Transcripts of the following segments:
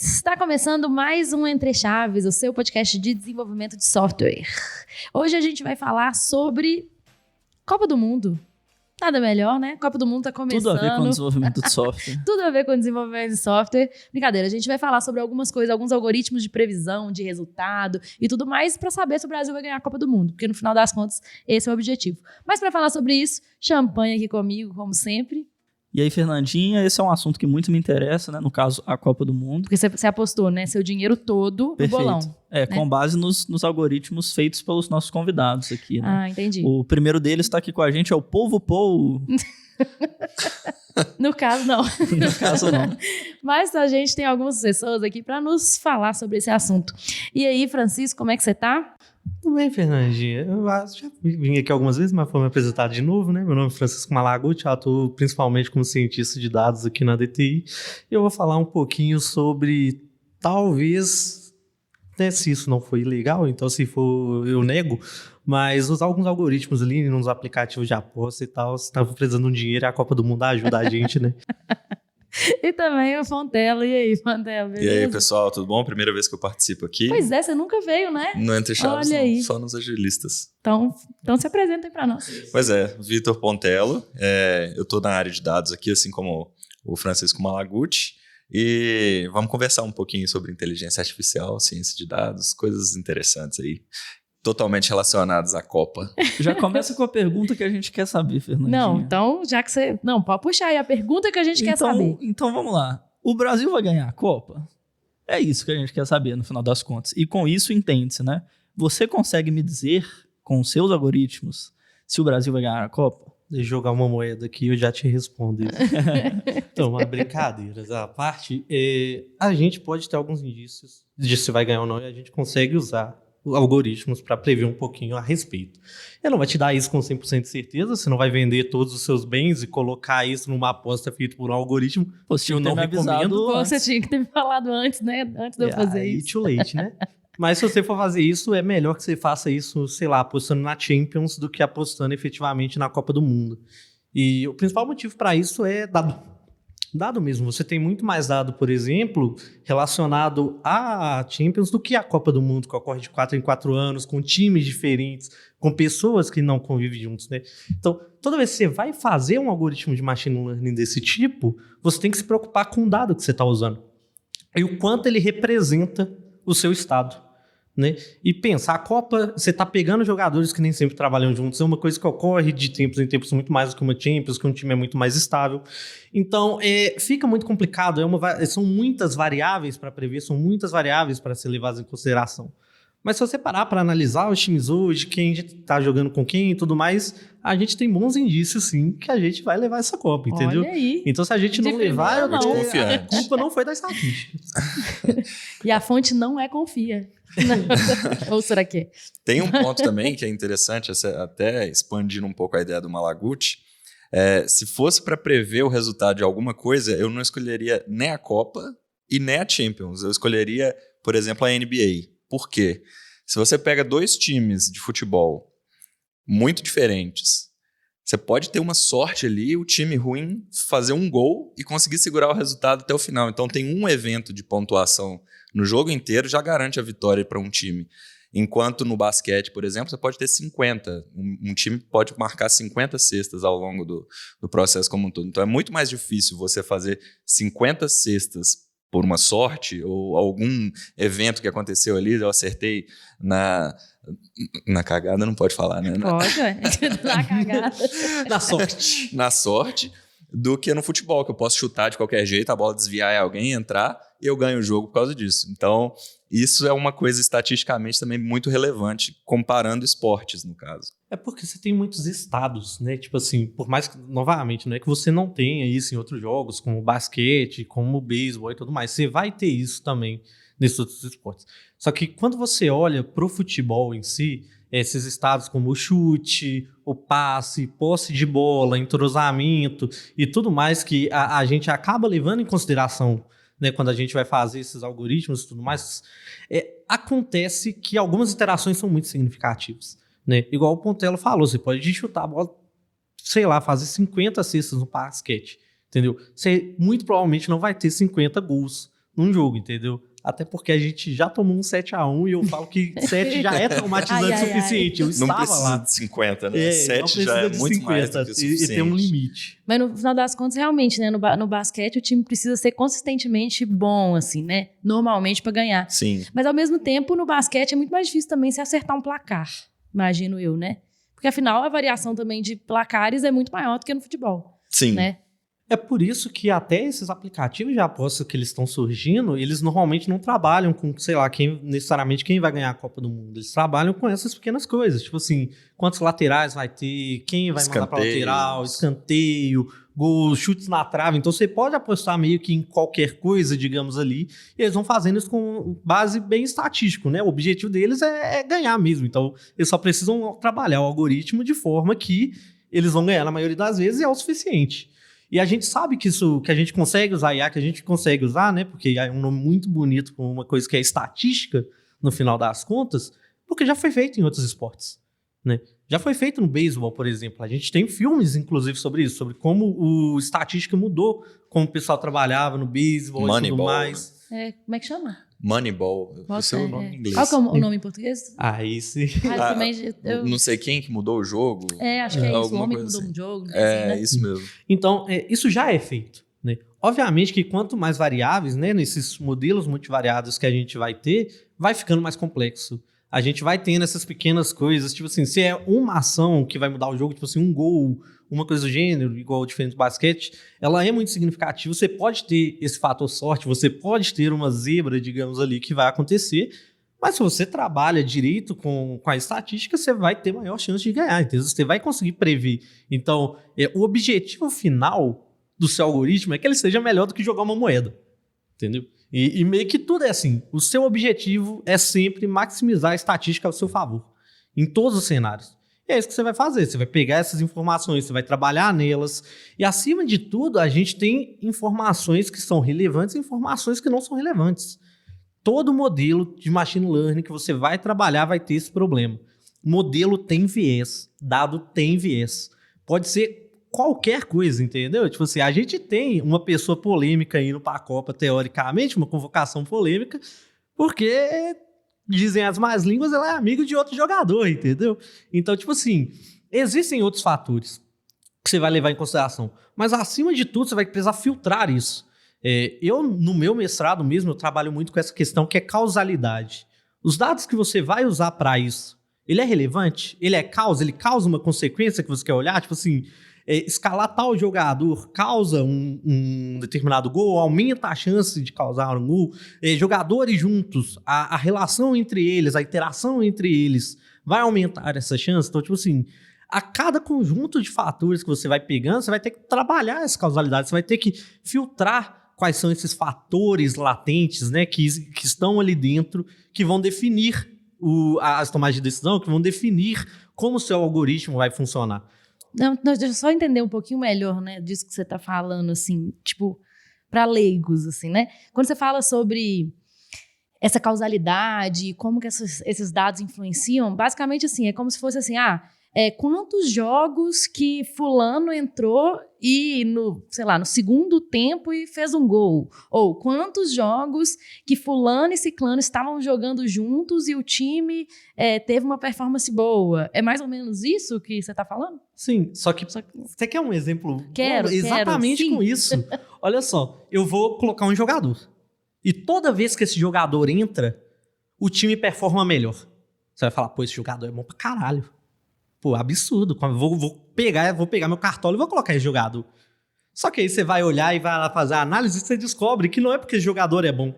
Está começando mais um Entre Chaves, o seu podcast de desenvolvimento de software. Hoje a gente vai falar sobre Copa do Mundo. Nada melhor, né? Copa do Mundo tá começando. Tudo a ver com desenvolvimento de software. Tudo a ver com desenvolvimento de software. Brincadeira, a gente vai falar sobre algumas coisas, alguns algoritmos de previsão, de resultado e tudo mais para saber se o Brasil vai ganhar a Copa do Mundo, porque no final das contas esse é o objetivo. Mas para falar sobre isso, champanhe aqui comigo, como sempre. E aí, Fernandinha, esse é um assunto que muito me interessa, né? No caso, a Copa do Mundo. Porque você apostou, né? Seu dinheiro todo no bolão. É, né? Com base nos algoritmos feitos pelos nossos convidados aqui, né? Ah, entendi. O primeiro deles está aqui com a gente, é o Povo Pou. No caso, não. No caso, não. Mas a gente tem algumas pessoas aqui para nos falar sobre esse assunto. E aí, Francisco, como é que você tá? Tudo bem, Fernandinha. Eu já vim aqui algumas vezes, mas foi me apresentar de novo, né? Meu nome é Francisco Malaguti, atuo principalmente como cientista de dados aqui na DTI. E eu vou falar um pouquinho sobre, talvez, né, se isso não foi ilegal, então se for, eu nego, mas usar alguns algoritmos ali nos aplicativos de aposta e tal, se estava precisando de um dinheiro, a Copa do Mundo ajuda a gente, né? E também o Fontelo. E aí, Fontelo, beleza? E aí, pessoal, tudo bom? Primeira vez que eu participo aqui. Pois é, você nunca veio, né? No Entre Chaves, Olha aí. só nos agilistas. Então se apresentem para nós. Pois é, Vitor Pontello. Eu estou na área de dados aqui, assim como o Francisco Malaguti. E vamos conversar um pouquinho sobre inteligência artificial, ciência de dados, coisas interessantes aí. Totalmente relacionadas à Copa. Já começa com a pergunta que a gente quer saber, Fernandinha. Não, então, já que você... Não, pode puxar aí a pergunta que a gente quer saber. Então, vamos lá. O Brasil vai ganhar a Copa? É isso que a gente quer saber, no final das contas. E com isso, entende-se, né? Você consegue me dizer, com os seus algoritmos, se o Brasil vai ganhar a Copa? Deixa eu jogar uma moeda aqui e eu já te respondo isso. Então, uma brincadeiras à parte, a gente pode ter alguns indícios de se vai ganhar ou não, e a gente consegue usar algoritmos para prever um pouquinho a respeito. Eu não vai te dar isso com 100% de certeza, você não vai vender todos os seus bens e colocar isso numa aposta feita por um algoritmo. Você eu não recomendo. Você tinha que ter me falado antes, né? Antes de eu fazer isso. Too late, né? Mas se você for fazer isso, é melhor que você faça isso, sei lá, apostando na Champions do que apostando efetivamente na Copa do Mundo. E o principal motivo para isso é dado mesmo. Você tem muito mais dado, por exemplo, relacionado à Champions do que à Copa do Mundo, que ocorre de 4 em 4 anos, com times diferentes, com pessoas que não convivem juntos, né? Então, toda vez que você vai fazer um algoritmo de machine learning desse tipo, você tem que se preocupar com o dado que você está usando e o quanto ele representa o seu estado, né? E pensar, a Copa, você está pegando jogadores que nem sempre trabalham juntos, é uma coisa que ocorre de tempos em tempos muito mais do que uma Champions, que um time é muito mais estável. Então, fica muito complicado, são muitas variáveis para prever, são muitas variáveis para ser levadas em consideração. Mas se você parar para analisar os times hoje, quem está jogando com quem e tudo mais, a gente tem bons indícios, sim, que a gente vai levar essa Copa, entendeu? Olha aí. Então, se a gente não levar, a culpa não foi da estatística. E a fonte não é confia. Ou será que é? Tem um ponto também que é interessante, até expandindo um pouco a ideia do Malaguti. Se fosse para prever o resultado de alguma coisa, eu não escolheria nem a Copa e nem a Champions. Eu escolheria, por exemplo, a NBA. Por quê? Se você pega dois times de futebol muito diferentes, você pode ter uma sorte ali, o time ruim fazer um gol e conseguir segurar o resultado até o final. Então tem um evento de pontuação no jogo inteiro, já garante a vitória para um time. Enquanto no basquete, por exemplo, você pode ter 50. Um time pode marcar 50 cestas ao longo do processo como um todo. Então é muito mais difícil você fazer 50 cestas por uma sorte ou algum evento que aconteceu ali, eu acertei na cagada, não pode falar, né? Pode, na cagada. Na sorte, do que no futebol, que eu posso chutar de qualquer jeito, a bola desviar e alguém entrar e eu ganho o jogo por causa disso. Então, isso é uma coisa estatisticamente também muito relevante, comparando esportes, no caso. É porque você tem muitos estados, né? Tipo assim, por mais que, novamente, não é que você não tenha isso em outros jogos, como o basquete, como o beisebol e tudo mais. Você vai ter isso também nesses outros esportes. Só que quando você olha pro futebol em si, esses estados como o chute, o passe, posse de bola, entrosamento e tudo mais que a gente acaba levando em consideração, né, quando a gente vai fazer esses algoritmos e tudo mais, acontece que algumas interações são muito significativas. Né? Igual o Pontello falou, você pode chutar a bola, sei lá, fazer 50 cestas no basquete, entendeu? Você muito provavelmente não vai ter 50 gols num jogo, entendeu? Até porque a gente já tomou um 7-1 e eu falo que 7 já é traumatizante o suficiente. Eu Não estava precisa lá. de 50, né? Não 7 precisa já é de muito mais 50, do que o suficiente. e tem um limite. Mas no final das contas, realmente, né? No basquete, o time precisa ser consistentemente bom, assim, né? Normalmente pra ganhar. Sim. Mas ao mesmo tempo, no basquete é muito mais difícil também se acertar um placar, imagino eu, né? Porque afinal, a variação também de placares é muito maior do que no futebol, Sim. né? É por isso que até esses aplicativos de aposta que eles estão surgindo, eles normalmente não trabalham com, sei lá, necessariamente quem vai ganhar a Copa do Mundo. Eles trabalham com essas pequenas coisas. Tipo assim, quantos laterais vai ter, quem vai mandar para lateral, escanteio, gol, chutes na trave. Então você pode apostar meio que em qualquer coisa, digamos ali, e eles vão fazendo isso com base bem estatístico, né? O objetivo deles é ganhar mesmo. Então eles só precisam trabalhar o algoritmo de forma que eles vão ganhar na maioria das vezes e é o suficiente. E a gente sabe que isso, que a gente consegue usar IA, que a gente consegue usar, né? Porque é um nome muito bonito para uma coisa que é estatística, no final das contas, porque já foi feito em outros esportes, né? Já foi feito no beisebol, por exemplo. A gente tem filmes, inclusive, sobre isso, sobre como o estatística mudou, como o pessoal trabalhava no beisebol e tudo mais. Como é que chama? Moneyball. Esse é o nome em inglês. Qual que é o nome em português? Aí sim. Não sei quem que mudou o jogo. Acho que é isso. O homem que mudou o jogo. Isso mesmo. Então, isso já é feito, né? Obviamente que quanto mais variáveis, né, nesses modelos multivariados que a gente vai ter, vai ficando mais complexo. A gente vai tendo essas pequenas coisas, tipo assim, se é uma ação que vai mudar o jogo, tipo assim, um gol, uma coisa do gênero, igual diferente do basquete, ela é muito significativa. Você pode ter esse fator sorte, você pode ter uma zebra, digamos ali, que vai acontecer, mas se você trabalha direito com a estatística, você vai ter maior chance de ganhar, entendeu? Você vai conseguir prever. Então, o objetivo final do seu algoritmo é que ele seja melhor do que jogar uma moeda, entendeu? E meio que tudo é assim. O seu objetivo é sempre maximizar a estatística ao seu favor, em todos os cenários. E é isso que você vai fazer. Você vai pegar essas informações, você vai trabalhar nelas. E, acima de tudo, a gente tem informações que são relevantes e informações que não são relevantes. Todo modelo de machine learning que você vai trabalhar vai ter esse problema. Modelo tem viés, dado tem viés. Pode ser qualquer coisa, entendeu? Tipo assim, a gente tem uma pessoa polêmica indo para a Copa, teoricamente, uma convocação polêmica, porque, dizem as más línguas, ela é amiga de outro jogador, entendeu? Então, tipo assim, existem outros fatores que você vai levar em consideração, mas, acima de tudo, você vai precisar filtrar isso. Eu, no meu mestrado mesmo, eu trabalho muito com essa questão que é causalidade. Os dados que você vai usar para isso, ele é relevante? Ele é causa? Ele causa uma consequência que você quer olhar? Tipo assim, escalar tal jogador causa um determinado gol, aumenta a chance de causar um gol. Jogadores juntos, a relação entre eles, a interação entre eles vai aumentar essa chance. Então, tipo assim, a cada conjunto de fatores que você vai pegando, você vai ter que trabalhar essa causalidade, você vai ter que filtrar quais são esses fatores latentes, né, que estão ali dentro, que vão definir as tomadas de decisão, que vão definir como o seu algoritmo vai funcionar. Não, deixa eu só entender um pouquinho melhor, né, disso que você está falando, assim, tipo, para leigos, assim, né? Quando você fala sobre essa causalidade, como que esses dados influenciam, basicamente, assim, é como se fosse assim, quantos jogos que fulano entrou e no segundo tempo e fez um gol, ou quantos jogos que fulano e ciclano estavam jogando juntos e o time teve uma performance boa. É mais ou menos isso que você está falando? Sim, só que você quer um exemplo? Quero, exatamente sim. Com isso. Olha só, eu vou colocar um jogador e toda vez que esse jogador entra, o time performa melhor. Você vai falar, pô, esse jogador é bom pra caralho. Pô, absurdo. Vou pegar meu cartola e vou colocar esse jogador. Só que aí você vai olhar e vai lá fazer a análise e você descobre que não é porque esse jogador é bom.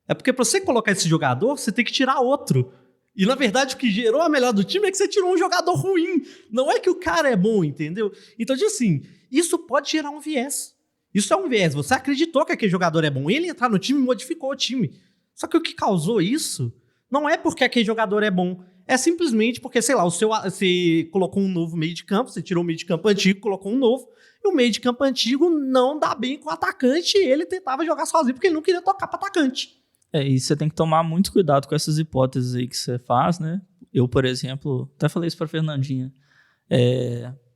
É porque pra você colocar esse jogador, você tem que tirar outro. E, na verdade, o que gerou a melhor do time é que você tirou um jogador ruim. Não é que o cara é bom, entendeu? Então, assim, isso pode gerar um viés. Isso é um viés. Você acreditou que aquele jogador é bom. Ele entrar no time modificou o time. Só que o que causou isso não é porque aquele jogador é bom. É simplesmente porque, sei lá, você colocou um novo meio de campo, você tirou o meio de campo antigo, colocou um novo, e o meio de campo antigo não dá bem com o atacante, e ele tentava jogar sozinho porque ele não queria tocar para atacante. E você tem que tomar muito cuidado com essas hipóteses aí que você faz, né? Eu, por exemplo, até falei isso pra Fernandinha,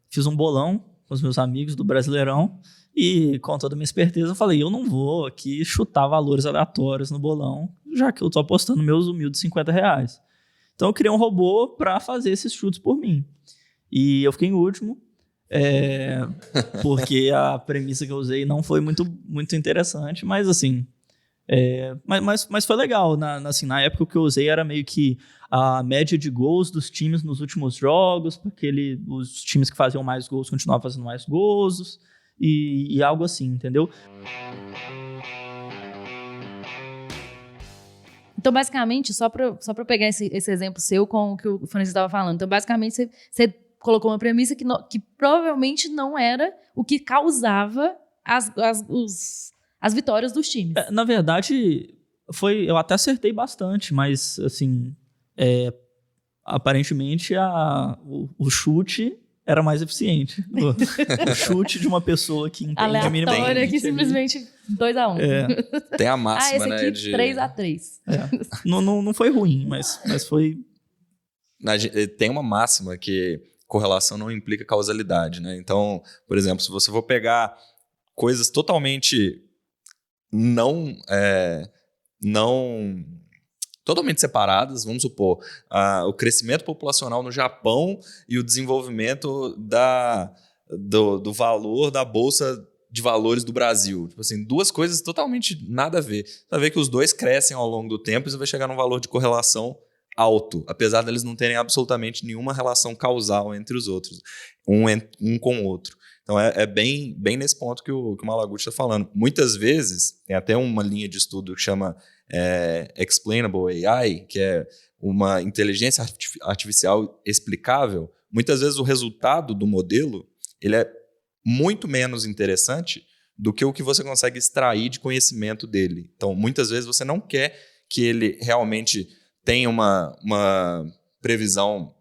fiz um bolão com os meus amigos do Brasileirão, E com toda a minha esperteza, eu falei, eu não vou aqui chutar valores aleatórios no bolão, já que eu tô apostando meus humildes R$50. Então eu criei um robô para fazer esses chutes por mim. E eu fiquei em último, porque a premissa que eu usei não foi muito, muito interessante, mas assim... mas foi legal. Assim, na época o que eu usei era meio que a média de gols dos times nos últimos jogos, porque os times que faziam mais gols continuavam fazendo mais gols, e algo assim, entendeu? Então, basicamente, só para eu pegar esse exemplo seu com o que o Francisco estava falando, então, basicamente, você colocou uma premissa que provavelmente não era o que causava as vitórias dos times. Na verdade, eu até acertei bastante, mas, assim, aparentemente o chute era mais eficiente. O chute de uma pessoa que entende aleatória, que simplesmente 2-1. Tem a máxima, esse aqui, né? De 3-3. Não foi ruim, mas foi... Tem uma máxima que correlação não implica causalidade, né? Então, por exemplo, se você for pegar coisas totalmente totalmente separadas, vamos supor, o crescimento populacional no Japão e o desenvolvimento do valor da Bolsa de Valores do Brasil. Tipo assim, duas coisas totalmente nada a ver. Você vai ver que os dois crescem ao longo do tempo e você vai chegar num valor de correlação alto, apesar deles não terem absolutamente nenhuma relação causal entre os outros, um com o outro. Então, é bem nesse ponto que o Malaguti está falando. Muitas vezes, tem até uma linha de estudo que chama Explainable AI, que é uma inteligência artificial explicável. Muitas vezes, o resultado do modelo ele é muito menos interessante do que o que você consegue extrair de conhecimento dele. Então, muitas vezes, você não quer que ele realmente tenha uma previsão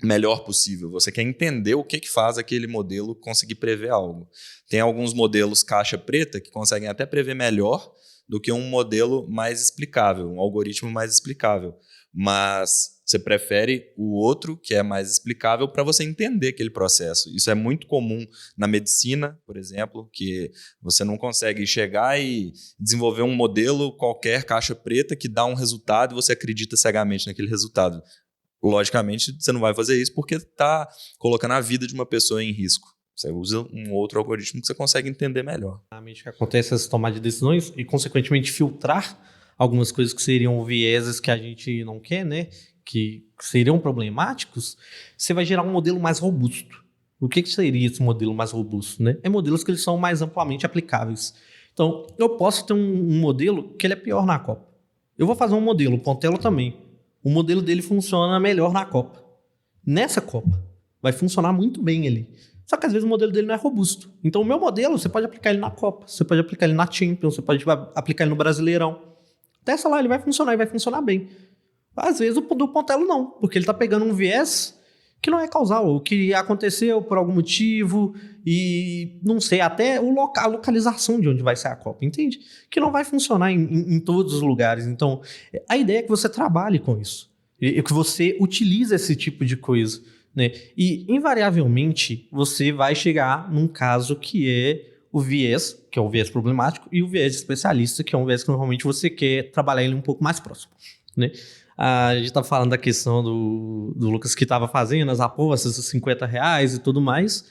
melhor possível. Você quer entender o que faz aquele modelo conseguir prever algo. Tem alguns modelos caixa preta que conseguem até prever melhor do que um modelo mais explicável, um algoritmo mais explicável. Mas você prefere o outro, que é mais explicável, para você entender aquele processo. Isso é muito comum na medicina, por exemplo, que você não consegue chegar e desenvolver um modelo qualquer, caixa preta, que dá um resultado e você acredita cegamente naquele resultado. Logicamente, você não vai fazer isso porque está colocando a vida de uma pessoa em risco. Você usa um outro algoritmo que você consegue entender melhor. Realmente, que acontece essa tomada de decisões e, consequentemente, filtrar algumas coisas que seriam vieses que a gente não quer, né? Que seriam problemáticos, você vai gerar um modelo mais robusto. O que seria esse modelo mais robusto, né? É modelos que eles são mais amplamente aplicáveis. Então, eu posso ter um modelo que ele é pior na Copa. Eu vou fazer um modelo, o Pontelo também. O modelo dele funciona melhor na Copa. Nessa Copa, vai funcionar muito bem ali. Só que às vezes o modelo dele não é robusto. Então o meu modelo, você pode aplicar ele na Copa, você pode aplicar ele na Champions, você pode aplicar ele no Brasileirão. Testa lá, ele vai funcionar e vai funcionar bem. Às vezes o do Pontelo não, porque ele está pegando um viés que não é causal, ou que aconteceu por algum motivo e, não sei, até a localização de onde vai ser a Copa, entende? Que não vai funcionar em todos os lugares. Então, a ideia é que você trabalhe com isso, e que você utilize esse tipo de coisa, né? E, invariavelmente, você vai chegar num caso que é o viés, que é o viés problemático, e o viés especialista, que é um viés que normalmente você quer trabalhar ele um pouco mais próximo, né? A gente tá falando da questão do Lucas que tava fazendo as apostas dos R$50 e tudo mais.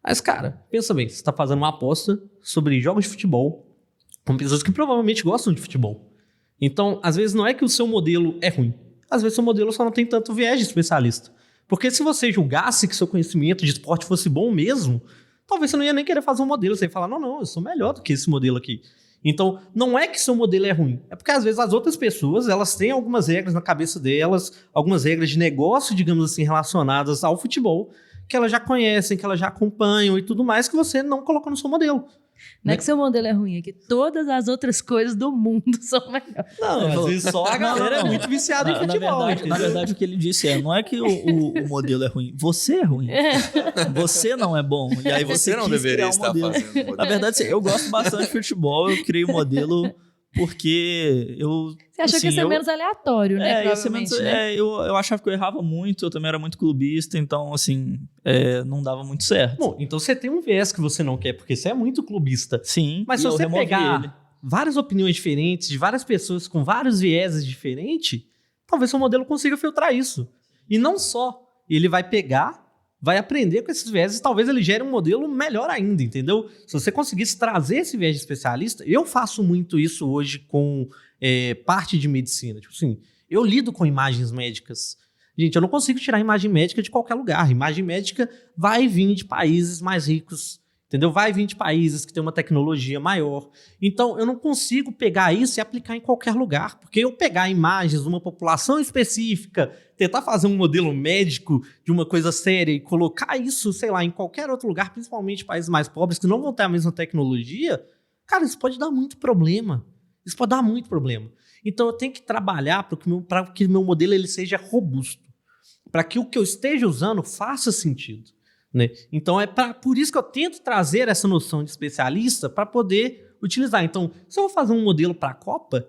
Mas, cara, pensa bem, você tá fazendo uma aposta sobre jogos de futebol com pessoas que provavelmente gostam de futebol. Então, às vezes não é que o seu modelo é ruim. Às vezes o seu modelo só não tem tanto viés de especialista. Porque se você julgasse que seu conhecimento de esporte fosse bom mesmo, talvez você não ia nem querer fazer um modelo. Você ia falar, não, eu sou melhor do que esse modelo aqui. Então, não é que seu modelo é ruim. É porque, às vezes, as outras pessoas, elas têm algumas regras na cabeça delas, algumas regras de negócio, digamos assim, relacionadas ao futebol, que elas já conhecem, que elas já acompanham e tudo mais, que você não colocou no seu modelo. Não é que seu modelo é ruim, é que todas as outras coisas do mundo são melhores. Não, às vezes só a galera é muito viciada em futebol. Na verdade, o que ele disse não é que o modelo é ruim, você é ruim. Você não é bom. E aí você não deveria estar fazendo modelo. Na verdade, eu gosto bastante de futebol, eu criei o modelo porque eu... Você achou que ia ser menos aleatório, né? Ia ser menos, Provavelmente, né? eu achava que eu errava muito, eu também era muito clubista, então, assim, não dava muito certo. Bom, então você tem um viés que você não quer, porque você é muito clubista. Sim, Mas e se eu você removi pegar ele. várias opiniões diferentes, de várias pessoas com vários vieses diferentes, talvez seu modelo consiga filtrar isso. E não só, ele vai pegar, vai aprender com esses vieses, talvez ele gere um modelo melhor ainda, entendeu? Se você conseguisse trazer esse viés de especialista, eu faço muito isso hoje com parte de medicina. Tipo assim, eu lido com imagens médicas. Gente, eu não consigo tirar imagem médica de qualquer lugar. Imagem médica vai vir de países mais ricos, entendeu? Vai vir de países que têm uma tecnologia maior. Então, eu não consigo pegar isso e aplicar em qualquer lugar, porque eu pegar imagens de uma população específica, tentar fazer um modelo médico de uma coisa séria e colocar isso, sei lá, em qualquer outro lugar, principalmente países mais pobres que não vão ter a mesma tecnologia, cara, isso pode dar muito problema. Isso pode dar muito problema. Então, eu tenho que trabalhar para que o meu modelo ele seja robusto, para que o que eu esteja usando faça sentido. Né? Então, por isso que eu tento trazer essa noção de especialista para poder utilizar. Então, se eu vou fazer um modelo para a Copa,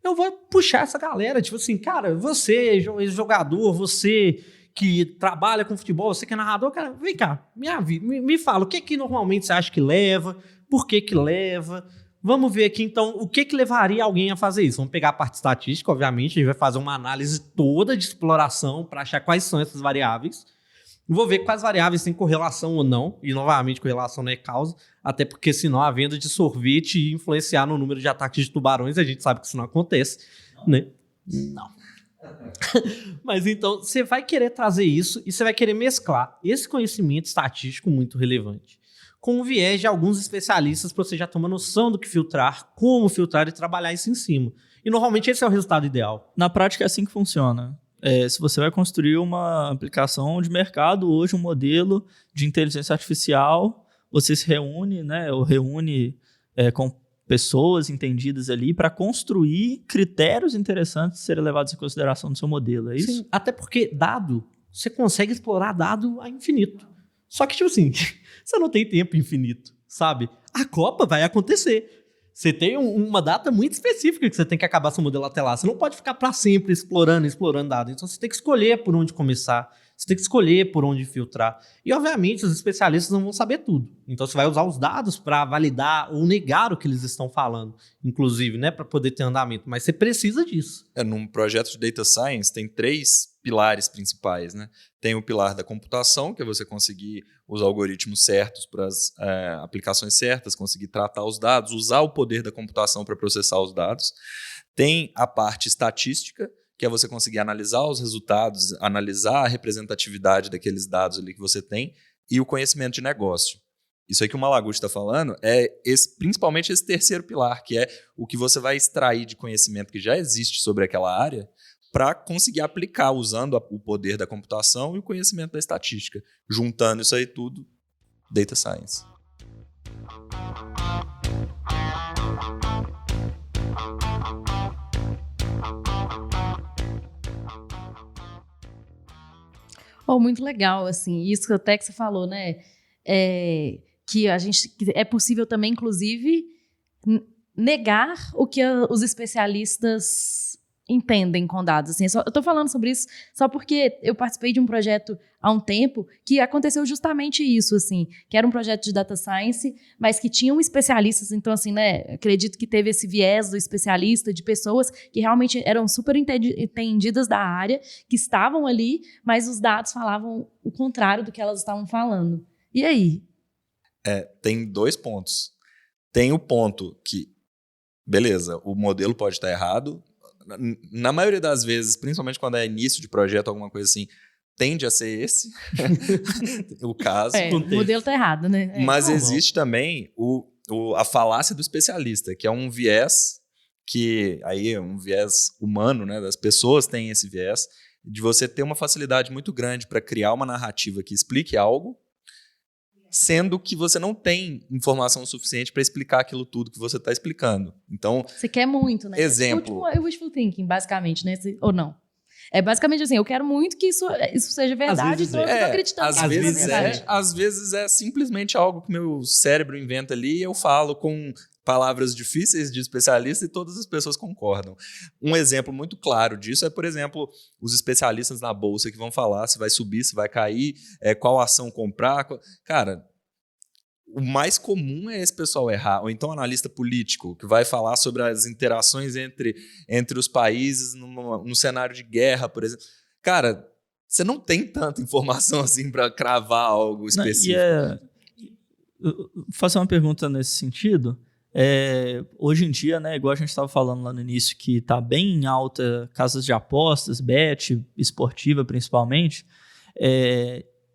eu vou puxar essa galera. Tipo assim, cara, você, jogador, você que trabalha com futebol, você que é narrador, cara, vem cá, me fala, o que normalmente você acha que leva, por que leva. Vamos ver aqui, então, o que levaria alguém a fazer isso. Vamos pegar a parte estatística, obviamente, a gente vai fazer uma análise toda de exploração para achar quais são essas variáveis. Vou ver quais variáveis têm correlação ou não, e novamente correlação não é causa, até porque senão a venda de sorvete ia influenciar no número de ataques de tubarões, a gente sabe que isso não acontece, né? Não. Mas então, você vai querer trazer isso e você vai querer mesclar esse conhecimento estatístico muito relevante com o viés de alguns especialistas para você já ter uma noção do que filtrar, como filtrar e trabalhar isso em cima. E normalmente esse é o resultado ideal. Na prática é assim que funciona. Se você vai construir uma aplicação de mercado, hoje um modelo de inteligência artificial, você se reúne, né, ou reúne com pessoas entendidas ali para construir critérios interessantes de serem levados em consideração no seu modelo, é isso? Sim, até porque dado, você consegue explorar dado a infinito. Só que, tipo assim, você não tem tempo infinito, sabe? A Copa vai acontecer. Você tem uma data muito específica que você tem que acabar seu modelo até lá. Você não pode ficar para sempre explorando dados. Então, você tem que escolher por onde começar. Você tem que escolher por onde filtrar. E, obviamente, os especialistas não vão saber tudo. Então, você vai usar os dados para validar ou negar o que eles estão falando, inclusive, né, para poder ter andamento. Mas você precisa disso. Num projeto de Data Science, tem 3 pilares principais, né? Tem o pilar da computação, que é você conseguir os algoritmos certos para as aplicações certas, conseguir tratar os dados, usar o poder da computação para processar os dados. Tem a parte estatística, que é você conseguir analisar os resultados, analisar a representatividade daqueles dados ali que você tem, e o conhecimento de negócio. Isso aí que o Malaguti está falando é principalmente esse terceiro pilar, que é o que você vai extrair de conhecimento que já existe sobre aquela área para conseguir aplicar usando o poder da computação e o conhecimento da estatística. Juntando isso aí tudo, Data Science. Muito legal, assim, isso até que você falou, né? Que é possível também, inclusive, negar o que os especialistas entendem com dados. Assim, eu tô falando sobre isso só porque eu participei de um projeto há um tempo que aconteceu justamente isso, assim, que era um projeto de data science, mas que tinham especialistas, então, assim, né, acredito que teve esse viés do especialista, de pessoas que realmente eram super entendidas da área, que estavam ali, mas os dados falavam o contrário do que elas estavam falando. E aí? Tem 2 pontos. Tem o ponto que, beleza, o modelo pode estar errado. Na maioria das vezes, principalmente quando é início de projeto, alguma coisa assim, tende a ser esse o caso. O modelo está errado, né? Mas existe também a falácia do especialista, que é um viés que aí é um viés humano, né? Das pessoas têm esse viés de você ter uma facilidade muito grande para criar uma narrativa que explique algo, sendo que você não tem informação suficiente para explicar aquilo tudo que você está explicando. Então, você quer muito, né? Exemplo. É o wishful thinking, basicamente, né? Ou não? É basicamente assim, eu quero muito que isso seja verdade, então eu estou acreditando que isso é verdade. Às vezes é simplesmente algo que meu cérebro inventa ali e eu falo com palavras difíceis de especialista e todas as pessoas concordam. Um exemplo muito claro disso é, por exemplo, os especialistas na bolsa que vão falar se vai subir, se vai cair, qual ação comprar. Cara, o mais comum é esse pessoal errar. Ou então analista político, que vai falar sobre as interações entre os países no cenário de guerra, por exemplo. Cara, você não tem tanta informação assim para cravar algo específico. Vou fazer uma pergunta nesse sentido. Hoje em dia, né, igual a gente estava falando lá no início, que está bem em alta casas de apostas, bet, esportiva principalmente,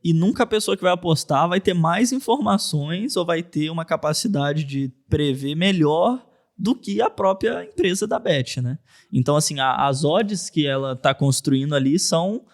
e nunca a pessoa que vai apostar vai ter mais informações ou vai ter uma capacidade de prever melhor do que a própria empresa da bet, né? Então, assim, as odds que ela está construindo ali são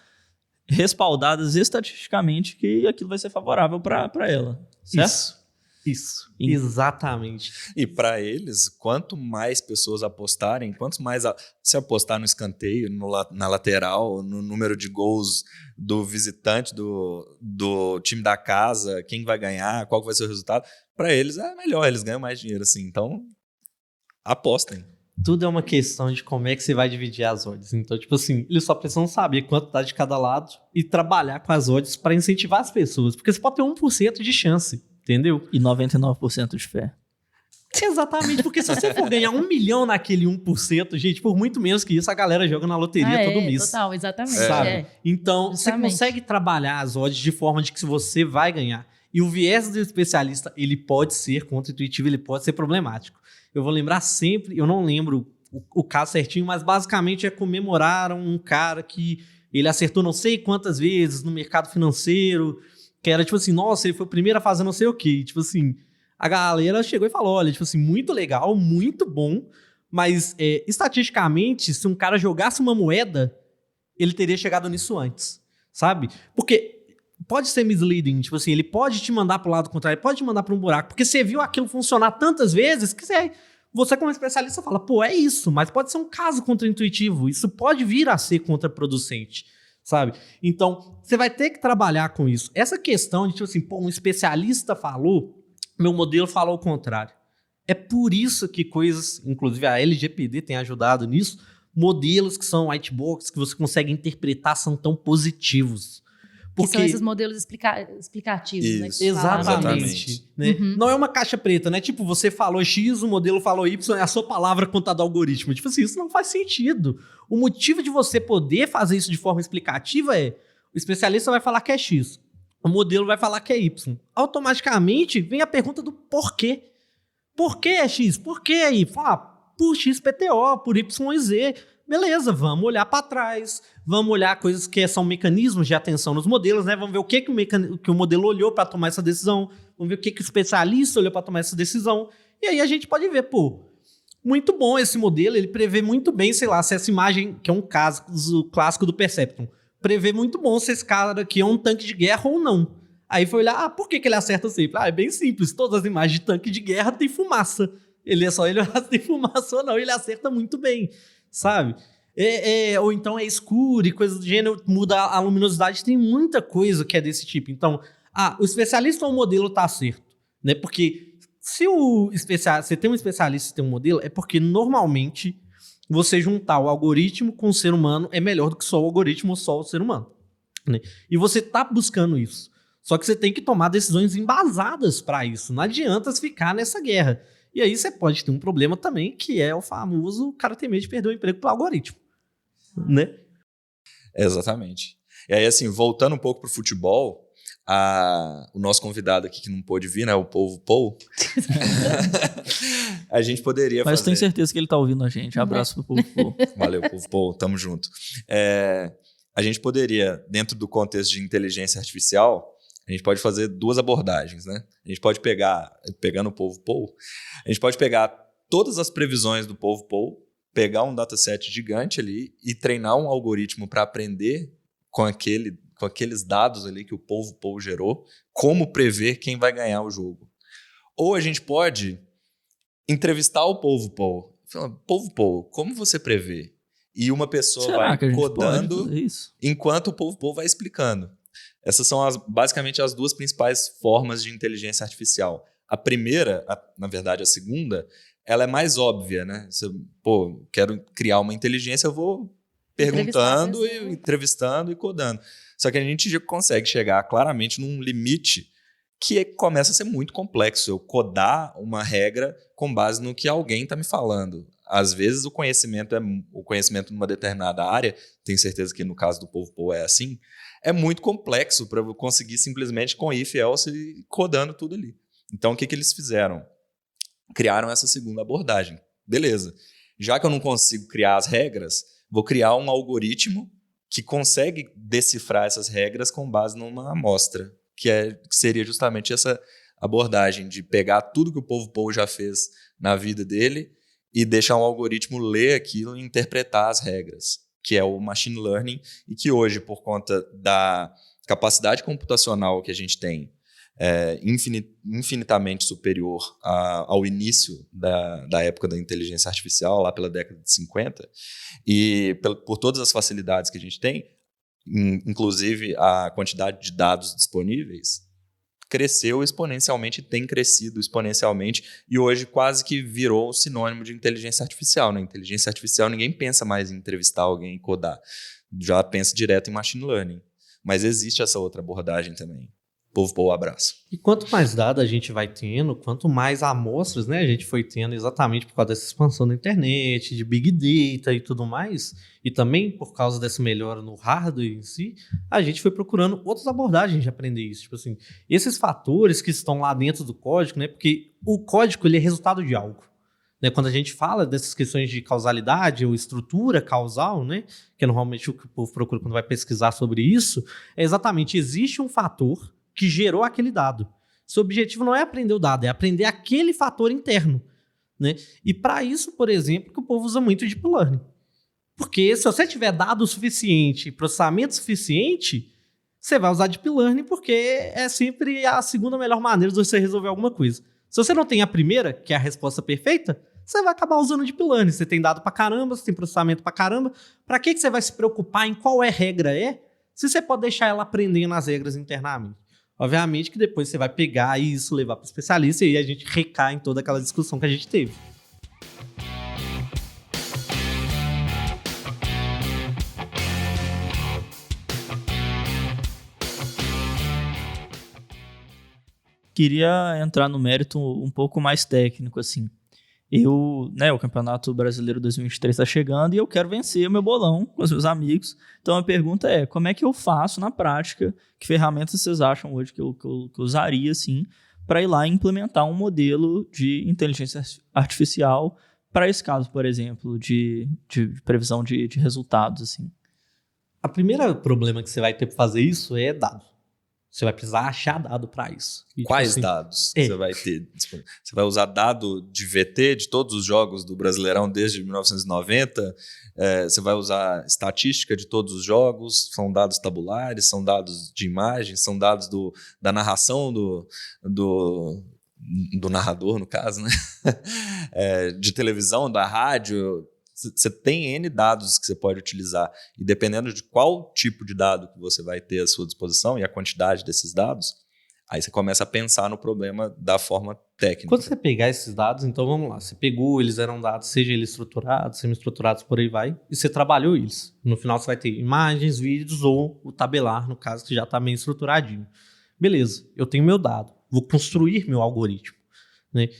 respaldadas estatisticamente que aquilo vai ser favorável para ela, certo? Isso, exatamente. E para eles, quanto mais pessoas apostarem, quanto mais se apostar no escanteio, na lateral, no número de gols do visitante, do time da casa, quem vai ganhar, qual vai ser o resultado, para eles é melhor, eles ganham mais dinheiro assim. Então, apostem. Tudo é uma questão de como é que você vai dividir as odds. Então, tipo assim, eles só precisam saber quanto dá de cada lado e trabalhar com as odds para incentivar as pessoas. Porque você pode ter 1% de chance. Entendeu? E 99% de fé. Exatamente, porque se você for ganhar 1 milhão naquele 1%, gente, por muito menos que isso, a galera joga na loteria todo mês. Total, exatamente. Sabe? Então, Justamente. você consegue trabalhar as odds de forma de que você vai ganhar. E o viés do especialista, ele pode ser contra-intuitivo, ele pode ser problemático. Eu vou lembrar sempre, eu não lembro o caso certinho, mas basicamente comemoraram um cara que ele acertou não sei quantas vezes no mercado financeiro, que era tipo assim, nossa, ele foi o primeiro a fazer não sei o quê. Tipo assim, a galera chegou e falou, olha, tipo assim, muito legal, muito bom, mas estatisticamente, se um cara jogasse uma moeda, ele teria chegado nisso antes, sabe? Porque pode ser misleading, tipo assim, ele pode te mandar pro lado contrário, pode te mandar pra um buraco, porque você viu aquilo funcionar tantas vezes que você como especialista fala, pô, é isso, mas pode ser um caso contra-intuitivo, isso pode vir a ser contraproducente. Sabe? Então, você vai ter que trabalhar com isso. Essa questão de, tipo assim, pô, um especialista falou, meu modelo falou o contrário. É por isso que coisas, inclusive a LGPD tem ajudado nisso, modelos que são white box, que você consegue interpretar, são tão positivos. Porque são esses modelos explicativos, isso, né? Exatamente. Né? Uhum. Não é uma caixa preta, né? Tipo, você falou X, o modelo falou Y, é a sua palavra contada ao algoritmo. Tipo assim, isso não faz sentido. O motivo de você poder fazer isso de forma explicativa é, o especialista vai falar que é X, o modelo vai falar que é Y. Automaticamente vem a pergunta do porquê. Por que é X? Por que é Y? Por XPTO, por Y e Z. Beleza, vamos olhar para trás, vamos olhar coisas que são mecanismos de atenção nos modelos, né? Vamos ver o que o modelo olhou para tomar essa decisão, vamos ver o que o especialista olhou para tomar essa decisão. E aí a gente pode ver, pô, muito bom esse modelo, ele prevê muito bem, sei lá, se essa imagem, que é um caso clássico do Perceptron, prevê muito bom se esse cara aqui é um tanque de guerra ou não. Aí foi olhar, por que ele acerta sempre? É bem simples, todas as imagens de tanque de guerra tem fumaça. Ele é só ele olhar se tem fumaça ou não, ele acerta muito bem. Sabe? Ou então é escuro e coisa do gênero, muda a luminosidade, tem muita coisa que é desse tipo. Então, o especialista ou o modelo tá certo, né? Porque se você tem um especialista e tem um modelo, é porque normalmente você juntar o algoritmo com o ser humano é melhor do que só o algoritmo ou só o ser humano, né? E você tá buscando isso. Só que você tem que tomar decisões embasadas para isso. Não adianta ficar nessa guerra. E aí você pode ter um problema também, que é o famoso, o cara tem medo de perder o emprego pro algoritmo, né? Exatamente. E aí, assim, voltando um pouco pro futebol, o nosso convidado aqui que não pôde vir, né, o Povo Paul, a gente poderia Mas tenho certeza que ele tá ouvindo a gente. Abraço pro Povo Paul. Valeu, Povo Paul, tamo junto. A gente poderia, dentro do contexto de inteligência artificial, a gente pode fazer duas abordagens, né? A gente pode pegando o Povo Paul, a gente pode pegar todas as previsões do Povo Paul, pegar um dataset gigante ali e treinar um algoritmo para aprender com aqueles dados ali que o Povo Paul gerou, como prever quem vai ganhar o jogo. Ou a gente pode entrevistar o Povo Paul. Falar, Povo Paul, como você prevê? E uma pessoa vai codando enquanto o Povo Paul vai explicando. Essas são basicamente as duas principais formas de inteligência artificial. A primeira, na verdade a segunda, ela é mais óbvia, né? Quero criar uma inteligência, eu vou perguntando, entrevistando e codando. Só que a gente já consegue chegar claramente num limite que começa a ser muito complexo. Eu codar uma regra com base no que alguém está me falando. Às vezes o conhecimento numa determinada área, tenho certeza que no caso do Povo é assim, é muito complexo para eu conseguir simplesmente com if, else, codando tudo ali. Então o que eles fizeram? Criaram essa segunda abordagem. Beleza. Já que eu não consigo criar as regras, vou criar um algoritmo que consegue decifrar essas regras com base numa amostra, que seria justamente essa abordagem de pegar tudo que o Povo já fez na vida dele e deixar um algoritmo ler aquilo e interpretar as regras, que é o machine learning, e que hoje, por conta da capacidade computacional que a gente tem, infinitamente superior ao início da época da inteligência artificial, lá pela década de 50, e por todas as facilidades que a gente tem, inclusive a quantidade de dados disponíveis, cresceu exponencialmente, tem crescido exponencialmente, e hoje quase que virou sinônimo de inteligência artificial. Né? Inteligência artificial, ninguém pensa mais em entrevistar alguém e codar, já pensa direto em machine learning. Mas existe essa outra abordagem também. Povo, abraço. E quanto mais dados a gente vai tendo, quanto mais amostras, né, a gente foi tendo exatamente por causa dessa expansão da internet, de Big Data e tudo mais, e também por causa dessa melhora no hardware em si, a gente foi procurando outras abordagens de aprender isso. Tipo assim, esses fatores que estão lá dentro do código, né, porque o código ele é resultado de algo. Né, quando a gente fala dessas questões de causalidade ou estrutura causal, né, que é normalmente o que o povo procura quando vai pesquisar sobre isso, é exatamente, existe um fator que gerou aquele dado. Seu objetivo não é aprender o dado, é aprender aquele fator interno. Né? E para isso, por exemplo, que o povo usa muito Deep Learning. Porque se você tiver dado suficiente, processamento suficiente, você vai usar Deep Learning porque é sempre a segunda melhor maneira de você resolver alguma coisa. Se você não tem a primeira, que é a resposta perfeita, você vai acabar usando Deep Learning. Você tem dado pra caramba, você tem processamento pra caramba. Para que você vai se preocupar em qual regra se você pode deixar ela aprendendo as regras internamente? Obviamente que depois você vai pegar isso, levar para o especialista e aí a gente recai em toda aquela discussão que a gente teve. Queria entrar no mérito um pouco mais técnico, assim. O Campeonato Brasileiro 2023 está chegando e eu quero vencer o meu bolão com os meus amigos. Então a pergunta é, como é que eu faço na prática? Que ferramentas vocês acham hoje que eu usaria, assim, para ir lá e implementar um modelo de inteligência artificial para esse caso, por exemplo, de previsão de resultados, assim? A primeira problema que você vai ter para fazer isso é dado. Você vai precisar achar dado para isso. E, quais dados você vai ter? Você vai usar dado de VT de todos os jogos do Brasileirão desde 1990? Você vai usar estatística de todos os jogos? São dados tabulares? São dados de imagem? São dados da narração do narrador, no caso, né? De televisão, da rádio? Você tem N dados que você pode utilizar e dependendo de qual tipo de dado que você vai ter à sua disposição e a quantidade desses dados, aí você começa a pensar no problema da forma técnica. Quando você pegar esses dados, então vamos lá, você pegou, eles eram dados, seja eles estruturados, semi-estruturados, por aí vai, e você trabalhou eles. No final você vai ter imagens, vídeos ou o tabelar, no caso que já está meio estruturadinho. Beleza, eu tenho meu dado, vou construir meu algoritmo. Né?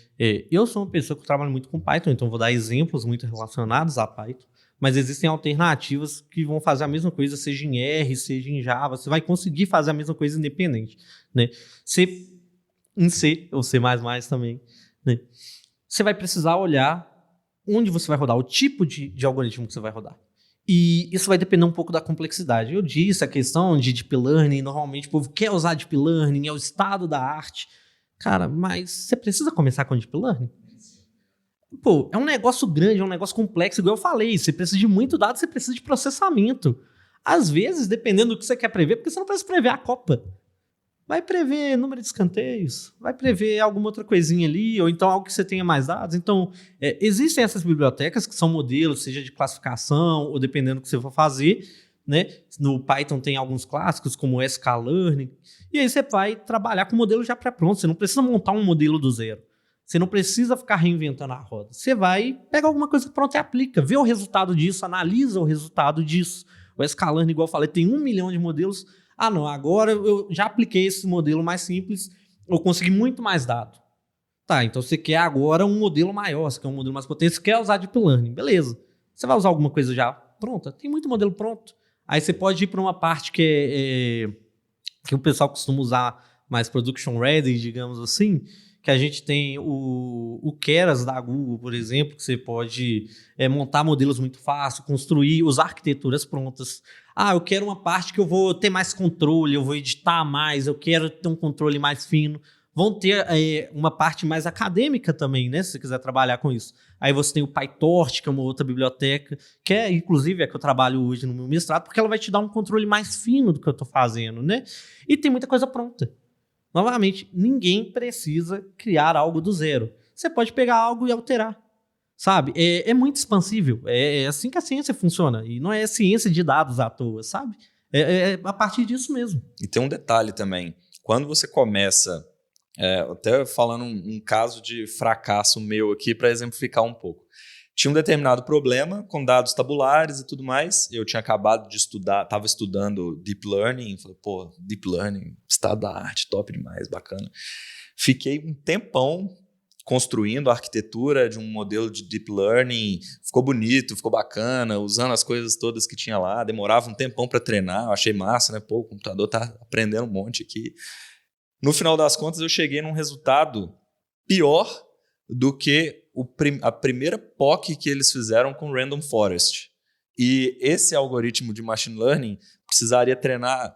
Eu sou uma pessoa que trabalha muito com Python, então vou dar exemplos muito relacionados a Python, mas existem alternativas que vão fazer a mesma coisa, seja em R, seja em Java, você vai conseguir fazer a mesma coisa independente. Né? Em C, ou C++ também, né? Você vai precisar olhar onde você vai rodar, o tipo de algoritmo que você vai rodar. E isso vai depender um pouco da complexidade. Eu disse a questão de Deep Learning, normalmente o povo quer usar Deep Learning, é o estado da arte. Cara, mas você precisa começar com Deep Learning? Pô, é um negócio grande, é um negócio complexo, igual eu falei, você precisa de muito dado, você precisa de processamento. Às vezes, dependendo do que você quer prever, porque você não precisa prever a Copa. Vai prever número de escanteios, vai prever alguma outra coisinha ali, ou então algo que você tenha mais dados. Então, existem essas bibliotecas que são modelos, seja de classificação, ou dependendo do que você for fazer, né? No Python tem alguns clássicos, como o sklearning. E aí você vai trabalhar com o modelo já pré-pronto. Você não precisa montar um modelo do zero. Você não precisa ficar reinventando a roda. Você vai pegar alguma coisa pronta e aplica. Vê o resultado disso, analisa o resultado disso. O sklearning, igual eu falei, tem 1 milhão de modelos. Ah, não, agora eu já apliquei esse modelo mais simples, eu consegui muito mais dado. Tá, então você quer agora um modelo maior, você quer um modelo mais potente, você quer usar Deep Learning. Beleza. Você vai usar alguma coisa já pronta? Tem muito modelo pronto. Aí você pode ir para uma parte que o pessoal costuma usar mais production ready, digamos assim, que a gente tem o Keras da Google, por exemplo, que você pode montar modelos muito fácil, construir, usar arquiteturas prontas. Ah, eu quero uma parte que eu vou ter mais controle, eu vou editar mais, eu quero ter um controle mais fino. Vão ter uma parte mais acadêmica também, né? Se você quiser trabalhar com isso. Aí você tem o PyTorch, que é uma outra biblioteca, que inclusive é que eu trabalho hoje no meu mestrado, porque ela vai te dar um controle mais fino do que eu estou fazendo, né? E tem muita coisa pronta. Novamente, ninguém precisa criar algo do zero. Você pode pegar algo e alterar, sabe? É muito expansível. É assim que a ciência funciona. E não é ciência de dados à toa, sabe? É a partir disso mesmo. E tem um detalhe também. Quando você começa... até falando um caso de fracasso meu aqui para exemplificar um pouco. Tinha um determinado problema com dados tabulares e tudo mais. Eu tinha acabado de estudar, estava estudando Deep Learning. Falei, pô, Deep Learning, estado da arte, top demais, bacana. Fiquei um tempão construindo a arquitetura de um modelo de Deep Learning. Ficou bonito, ficou bacana, usando as coisas todas que tinha lá. Demorava um tempão para treinar, eu achei massa, né? Pô, o computador tá aprendendo um monte aqui. No final das contas, eu cheguei num resultado pior do que a primeira POC que eles fizeram com Random Forest. E esse algoritmo de Machine Learning precisaria treinar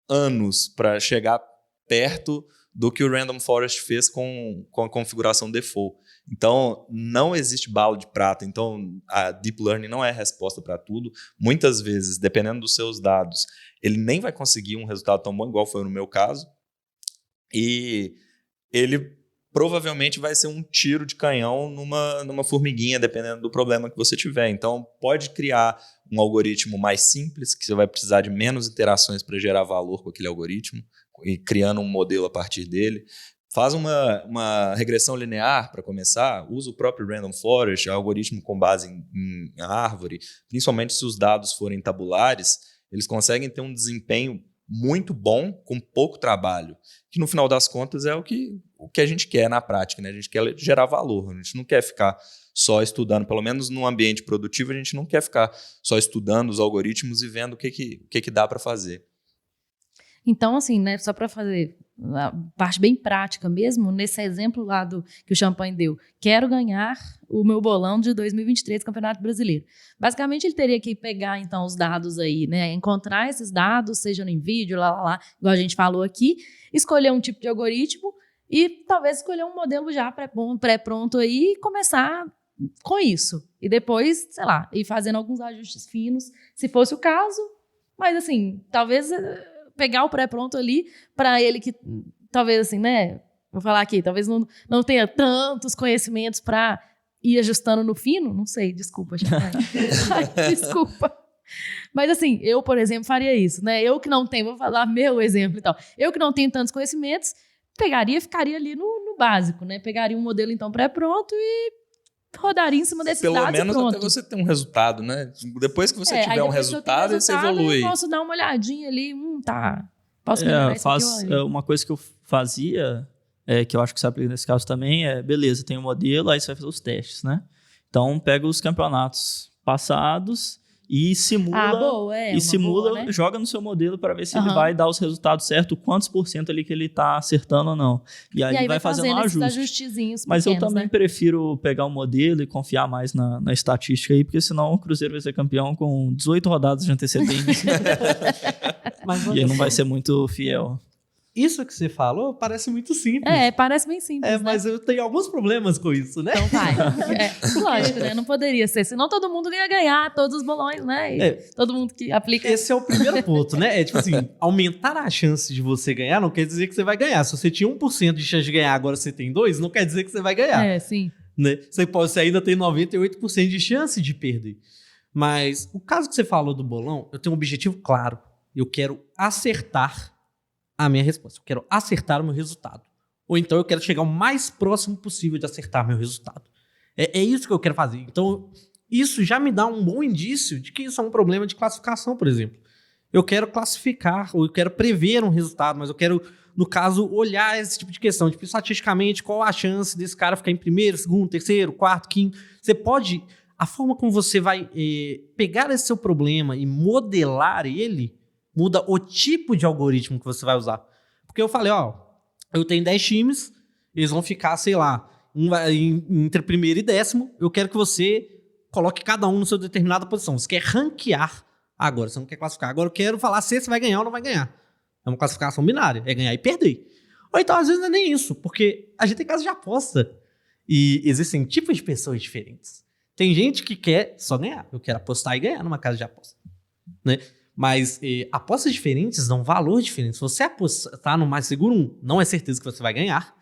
anos para chegar perto do que o Random Forest fez com a configuração default. Então, não existe bala de prata. Então, a Deep Learning não é a resposta para tudo. Muitas vezes, dependendo dos seus dados, ele nem vai conseguir um resultado tão bom, igual foi no meu caso. E ele provavelmente vai ser um tiro de canhão numa formiguinha, dependendo do problema que você tiver. Então, pode criar um algoritmo mais simples, que você vai precisar de menos iterações para gerar valor com aquele algoritmo, e criando um modelo a partir dele. Faz uma regressão linear para começar, usa o próprio Random Forest, algoritmo com base em árvore, principalmente se os dados forem tabulares, eles conseguem ter um desempenho muito bom, com pouco trabalho, que no final das contas é o que a gente quer na prática, né? A gente quer gerar valor, a gente não quer ficar só estudando, pelo menos num ambiente produtivo, a gente não quer ficar só estudando os algoritmos e vendo o que dá para fazer. Então, assim, né, só para fazer a parte bem prática mesmo, nesse exemplo lá que o Champagne deu, quero ganhar o meu bolão de 2023 Campeonato Brasileiro. Basicamente, ele teria que pegar, então, os dados aí, né, encontrar esses dados, seja no vídeo, lá, igual a gente falou aqui, escolher um tipo de algoritmo e talvez escolher um modelo já pré-pronto aí e começar com isso. E depois, sei lá, ir fazendo alguns ajustes finos, se fosse o caso, mas assim, talvez pegar o pré-pronto ali para ele que, talvez assim, né, vou falar aqui, talvez não tenha tantos conhecimentos para ir ajustando no fino, não sei, desculpa, desculpa. Mas assim, eu, por exemplo, faria isso, né? Eu que não tenho, vou falar meu exemplo e tal, eu que não tenho tantos conhecimentos, ficaria ali no básico, né? Pegaria um modelo, então, pré-pronto e rodaria em cima desses dados e pronto. Pelo menos até você ter um resultado, né? Depois que você tiver um resultado, você evolui. Eu posso dar uma olhadinha ali, tá, posso melhorar isso aqui, uma coisa que eu fazia, que eu acho que você aplica nesse caso também, beleza, tem um modelo, aí você vai fazer os testes, né? Então, pega os campeonatos passados e simula, boa, né? Joga no seu modelo para ver se ele vai dar os resultados certos, quantos % ali que ele está acertando ou não. E aí vai fazendo um ajuste. Mas eu também prefiro pegar o modelo e confiar mais na estatística aí, porque senão o Cruzeiro vai ser campeão com 18 rodadas de antecedência. E aí não vai ser muito fiel. Isso que você falou parece muito simples. Parece bem simples, né? Mas eu tenho alguns problemas com isso, né? Então vai. Lógico, né? Não poderia ser. Senão todo mundo ia ganhar todos os bolões, né? E todo mundo que aplica... Esse é o primeiro ponto, né? Tipo assim, aumentar a chance de você ganhar não quer dizer que você vai ganhar. Se você tinha 1% de chance de ganhar, agora você tem 2%, não quer dizer que você vai ganhar. Sim. Né? Você ainda tem 98% de chance de perder. Mas o caso que você falou do bolão, eu tenho um objetivo claro. Eu quero acertar a minha resposta. Eu quero acertar o meu resultado. Ou então eu quero chegar o mais próximo possível de acertar meu resultado. É isso que eu quero fazer. Então, isso já me dá um bom indício de que isso é um problema de classificação, por exemplo. Eu quero classificar, ou eu quero prever um resultado, mas eu quero, no caso, olhar esse tipo de questão. Tipo, estatisticamente, qual a chance desse cara ficar em primeiro, segundo, terceiro, quarto, quinto. Você pode... A forma como você vai pegar esse seu problema e modelar ele, muda o tipo de algoritmo que você vai usar. Porque eu falei, eu tenho 10 times, eles vão ficar, sei lá, entre primeiro e décimo. Eu quero que você coloque cada um na sua determinada posição. Você quer ranquear agora, você não quer classificar. Agora eu quero falar se você vai ganhar ou não vai ganhar. É uma classificação binária, é ganhar e perder. Ou então, às vezes, não é nem isso, porque a gente tem casa de aposta. E existem tipos de pessoas diferentes. Tem gente que quer só ganhar. Eu quero apostar e ganhar numa casa de aposta. Né? Mas apostas diferentes dão valor diferente. Se você apostar no mais seguro 1, não é certeza que você vai ganhar.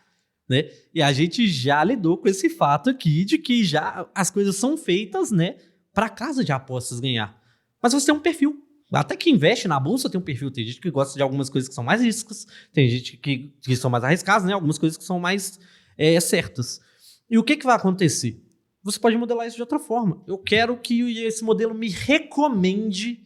Né? E a gente já lidou com esse fato aqui de que já as coisas são feitas, né, para casa de apostas ganhar. Mas você tem um perfil. Até que investe na bolsa tem um perfil. Tem gente que gosta de algumas coisas que são mais riscas. Tem gente que são mais arriscadas, né? Algumas coisas que são mais certas. E o que vai acontecer? Você pode modelar isso de outra forma. Eu quero que esse modelo me recomende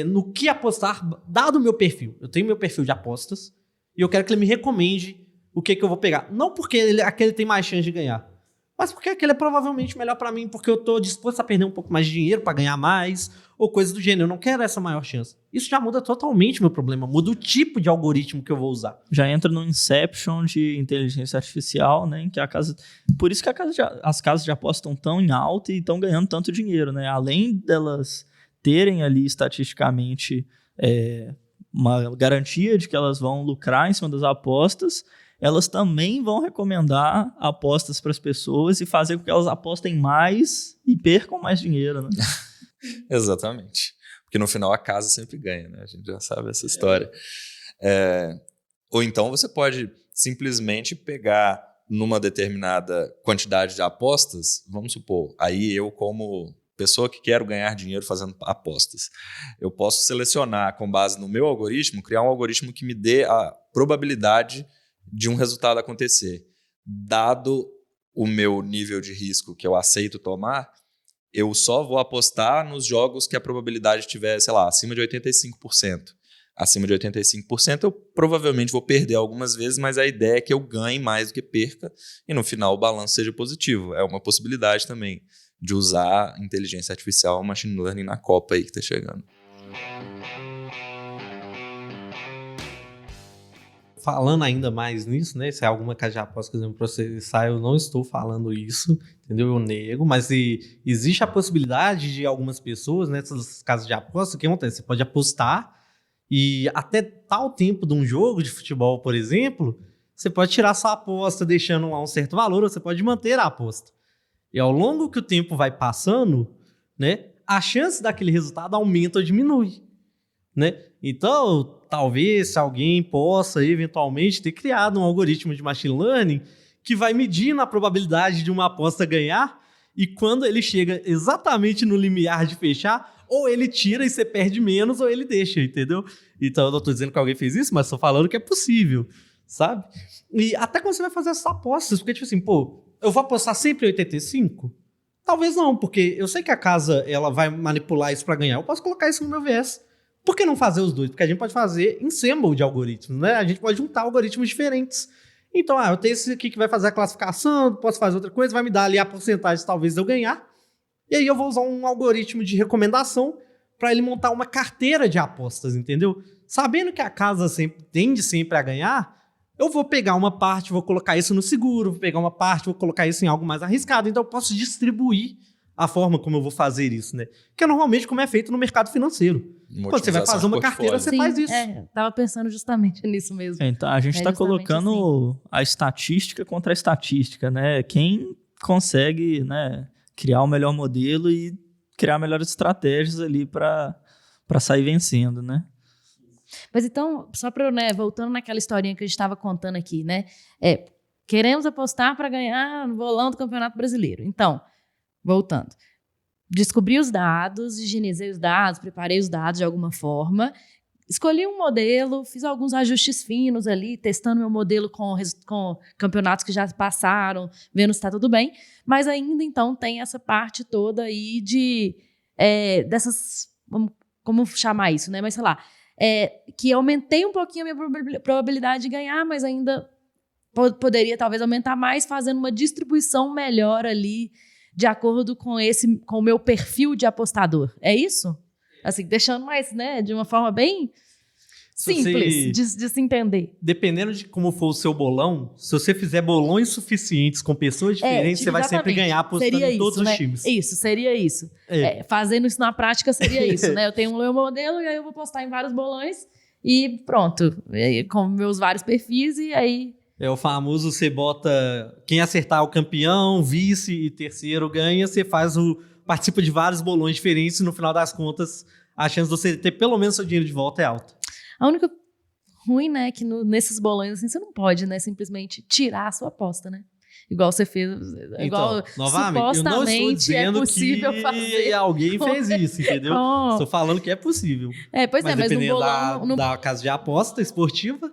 no que apostar, dado o meu perfil. Eu tenho meu perfil de apostas e eu quero que ele me recomende o que eu vou pegar. Não porque aquele tem mais chance de ganhar, mas porque aquele é provavelmente melhor para mim, porque eu tô disposto a perder um pouco mais de dinheiro para ganhar mais, ou coisa do gênero. Eu não quero essa maior chance. Isso já muda totalmente o meu problema, muda o tipo de algoritmo que eu vou usar. Já entra no inception de inteligência artificial, né? Em que por isso que as casas de aposta estão tão em alta e estão ganhando tanto dinheiro, né? Além delas terem ali estatisticamente uma garantia de que elas vão lucrar em cima das apostas, elas também vão recomendar apostas para as pessoas e fazer com que elas apostem mais e percam mais dinheiro, né? Exatamente. Porque no final a casa sempre ganha, né? A gente já sabe essa história. Ou então você pode simplesmente pegar numa determinada quantidade de apostas, vamos supor, aí eu como pessoa que quero ganhar dinheiro fazendo apostas, eu posso selecionar com base no meu algoritmo, criar um algoritmo que me dê a probabilidade de um resultado acontecer. Dado o meu nível de risco que eu aceito tomar, eu só vou apostar nos jogos que a probabilidade estiver, sei lá, acima de 85%. Acima de 85% eu provavelmente vou perder algumas vezes, mas a ideia é que eu ganhe mais do que perca e no final o balanço seja positivo. É uma possibilidade também de usar inteligência artificial, machine learning na Copa aí que está chegando. Falando ainda mais nisso, né? Se é alguma casa de aposta que processar, eu não estou falando isso, entendeu? Eu nego, mas existe a possibilidade de algumas pessoas nessas casas de aposta, o que acontece? Você pode apostar e até tal tempo de um jogo de futebol, por exemplo, você pode tirar sua aposta deixando lá um certo valor, ou você pode manter a aposta. E ao longo que o tempo vai passando, né, a chance daquele resultado aumenta ou diminui, né? Então, talvez se alguém possa eventualmente ter criado um algoritmo de machine learning que vai medindo a probabilidade de uma aposta ganhar e quando ele chega exatamente no limiar de fechar, ou ele tira e você perde menos ou ele deixa, entendeu? Então, eu não estou dizendo que alguém fez isso, mas estou falando que é possível, sabe? E até quando você vai fazer essas apostas, porque tipo assim, eu vou apostar sempre 85? Talvez não, porque eu sei que a casa ela vai manipular isso para ganhar. Eu posso colocar isso no meu viés. Por que não fazer os dois? Porque a gente pode fazer ensemble de algoritmos, né? A gente pode juntar algoritmos diferentes. Então, eu tenho esse aqui que vai fazer a classificação, posso fazer outra coisa, vai me dar ali a porcentagem talvez de eu ganhar. E aí eu vou usar um algoritmo de recomendação para ele montar uma carteira de apostas, entendeu? Sabendo que a casa tende sempre a ganhar, eu vou pegar uma parte, vou colocar isso no seguro, vou pegar uma parte, vou colocar isso em algo mais arriscado. Então eu posso distribuir a forma como eu vou fazer isso, né? Que é normalmente como é feito no mercado financeiro. Quando você vai fazer uma carteira, você faz isso. Tava pensando justamente nisso mesmo. Então, a gente está colocando a estatística contra a estatística, né? Quem consegue, né, criar o melhor modelo e criar melhores estratégias ali para sair vencendo, né? Mas então, só para, né, voltando naquela historinha que a gente estava contando aqui, né? Queremos apostar para ganhar no bolão do Campeonato Brasileiro. Então, voltando. descobri os dados, higienizei os dados, preparei os dados de alguma forma, escolhi um modelo, fiz alguns ajustes finos ali, testando meu modelo com campeonatos que já passaram, vendo se está tudo bem, mas ainda então tem essa parte toda aí dessas, como chamar isso, né? Mas sei lá, que aumentei um pouquinho a minha probabilidade de ganhar, mas ainda poderia talvez aumentar mais, fazendo uma distribuição melhor ali, de acordo com o meu perfil de apostador. É isso? Assim, deixando mais, né, de uma forma bem simples de se entender. Dependendo de como for o seu bolão, se você fizer bolões suficientes com pessoas diferentes, você vai sempre ganhar apostando em todos os times. Isso, seria isso. Fazendo isso na prática seria isso, né? Eu tenho um meu modelo e aí eu vou postar em vários bolões e pronto. Com meus vários perfis e aí... É o famoso, você bota quem acertar o campeão, vice e terceiro ganha, você participa de vários bolões diferentes e no final das contas a chance de você ter pelo menos seu dinheiro de volta é alta. A única ruim, né, é que nesses bolões assim, você não pode, né, simplesmente tirar a sua aposta, né? Igual você fez, igual novamente, eu não estou dizendo possível que fazer. Alguém fez isso, entendeu? Estou falando que é possível. Mas dependendo no bolão... da casa de aposta esportiva...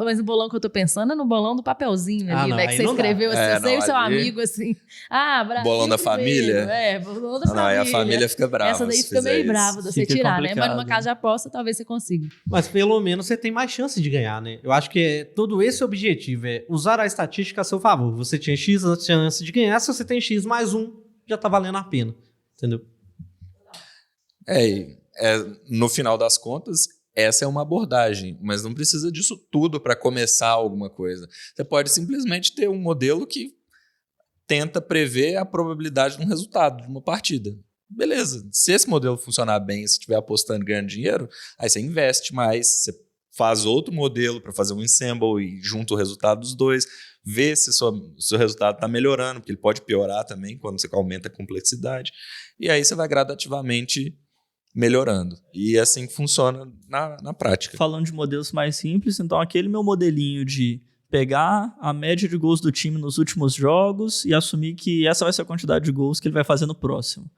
mas no bolão que eu tô pensando é no bolão do papelzinho ali, né? Que você escreveu assim, você e o seu amigo assim. Brasil bolão da primeiro. família? Bolão da família. Aí a família fica brava. Essa daí fica meio brava de você tirar, né? Mas numa casa de aposta talvez você consiga. Mas pelo menos você tem mais chance de ganhar, né? Eu acho que todo esse objetivo é usar a estatística a seu favor. Você tinha X chance de ganhar, se você tem X mais 1, já tá valendo a pena. Entendeu? No final das contas, essa é uma abordagem, mas não precisa disso tudo para começar alguma coisa. Você pode simplesmente ter um modelo que tenta prever a probabilidade de um resultado de uma partida. Beleza, se esse modelo funcionar bem, se estiver apostando e ganhando dinheiro, aí você investe mais, você faz outro modelo para fazer um ensemble e junta o resultado dos dois, vê se o seu resultado está melhorando, porque ele pode piorar também quando você aumenta a complexidade, e aí você vai gradativamente melhorando. E é assim que funciona na prática. Falando de modelos mais simples, então aquele meu modelinho de pegar a média de gols do time nos últimos jogos e assumir que essa vai ser a quantidade de gols que ele vai fazer no próximo.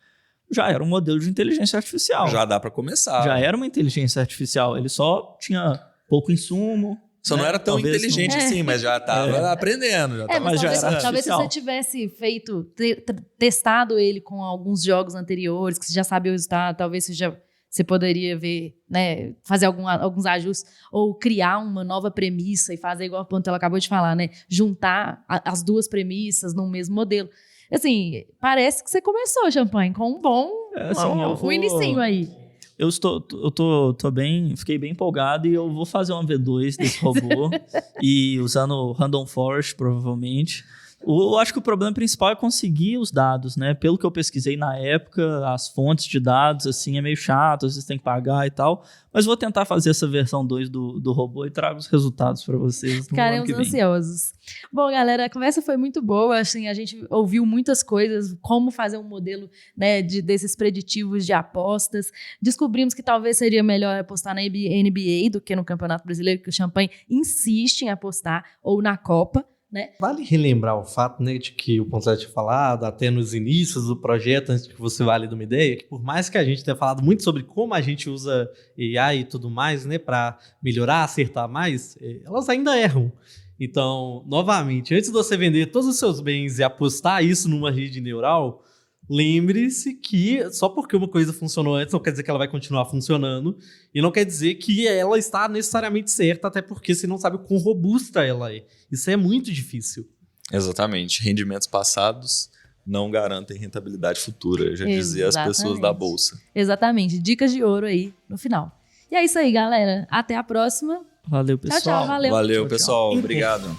Já era um modelo de inteligência artificial. Já dá para começar. Já era uma inteligência artificial. Ele só tinha pouco insumo. Só não era tão inteligente assim, mas já estava aprendendo. Talvez se você tivesse testado ele com alguns jogos anteriores, que você já sabia o resultado, talvez você poderia ver, né, fazer alguns ajustes, ou criar uma nova premissa e fazer igual a Pantela acabou de falar, né? Juntar as duas premissas num mesmo modelo. Assim, parece que você começou, Champagne, com um bom inicinho aí. Eu fiquei bem empolgado e eu vou fazer uma V2 desse robô e usando Random Forest, provavelmente. Eu acho que o problema principal é conseguir os dados, né? Pelo que eu pesquisei na época, as fontes de dados, assim, é meio chato, às vezes tem que pagar e tal. Mas vou tentar fazer essa versão 2 do robô e trago os resultados para vocês no ano que vem. Ansiosos. Bom, galera, a conversa foi muito boa. Assim, a gente ouviu muitas coisas, como fazer um modelo, né, desses preditivos de apostas. Descobrimos que talvez seria melhor apostar na NBA do que no Campeonato Brasileiro, que o Champagne insiste em apostar, ou na Copa. Né? Vale relembrar o fato, né, de que o Ponce tinha falado até nos inícios do projeto, antes de que você valide uma ideia, que por mais que a gente tenha falado muito sobre como a gente usa AI e tudo mais, né, para melhorar, acertar mais, elas ainda erram. Então, novamente, antes de você vender todos os seus bens e apostar isso numa rede neural, lembre-se que só porque uma coisa funcionou antes não quer dizer que ela vai continuar funcionando e não quer dizer que ela está necessariamente certa, até porque você não sabe o quão robusta ela é. Isso é muito difícil. Exatamente. Rendimentos passados não garantem rentabilidade futura, já dizia as pessoas da Bolsa. Exatamente. Dicas de ouro aí no final. E é isso aí, galera. Até a próxima. Valeu, pessoal. Tchau, valeu. Valeu, pessoal. Obrigado.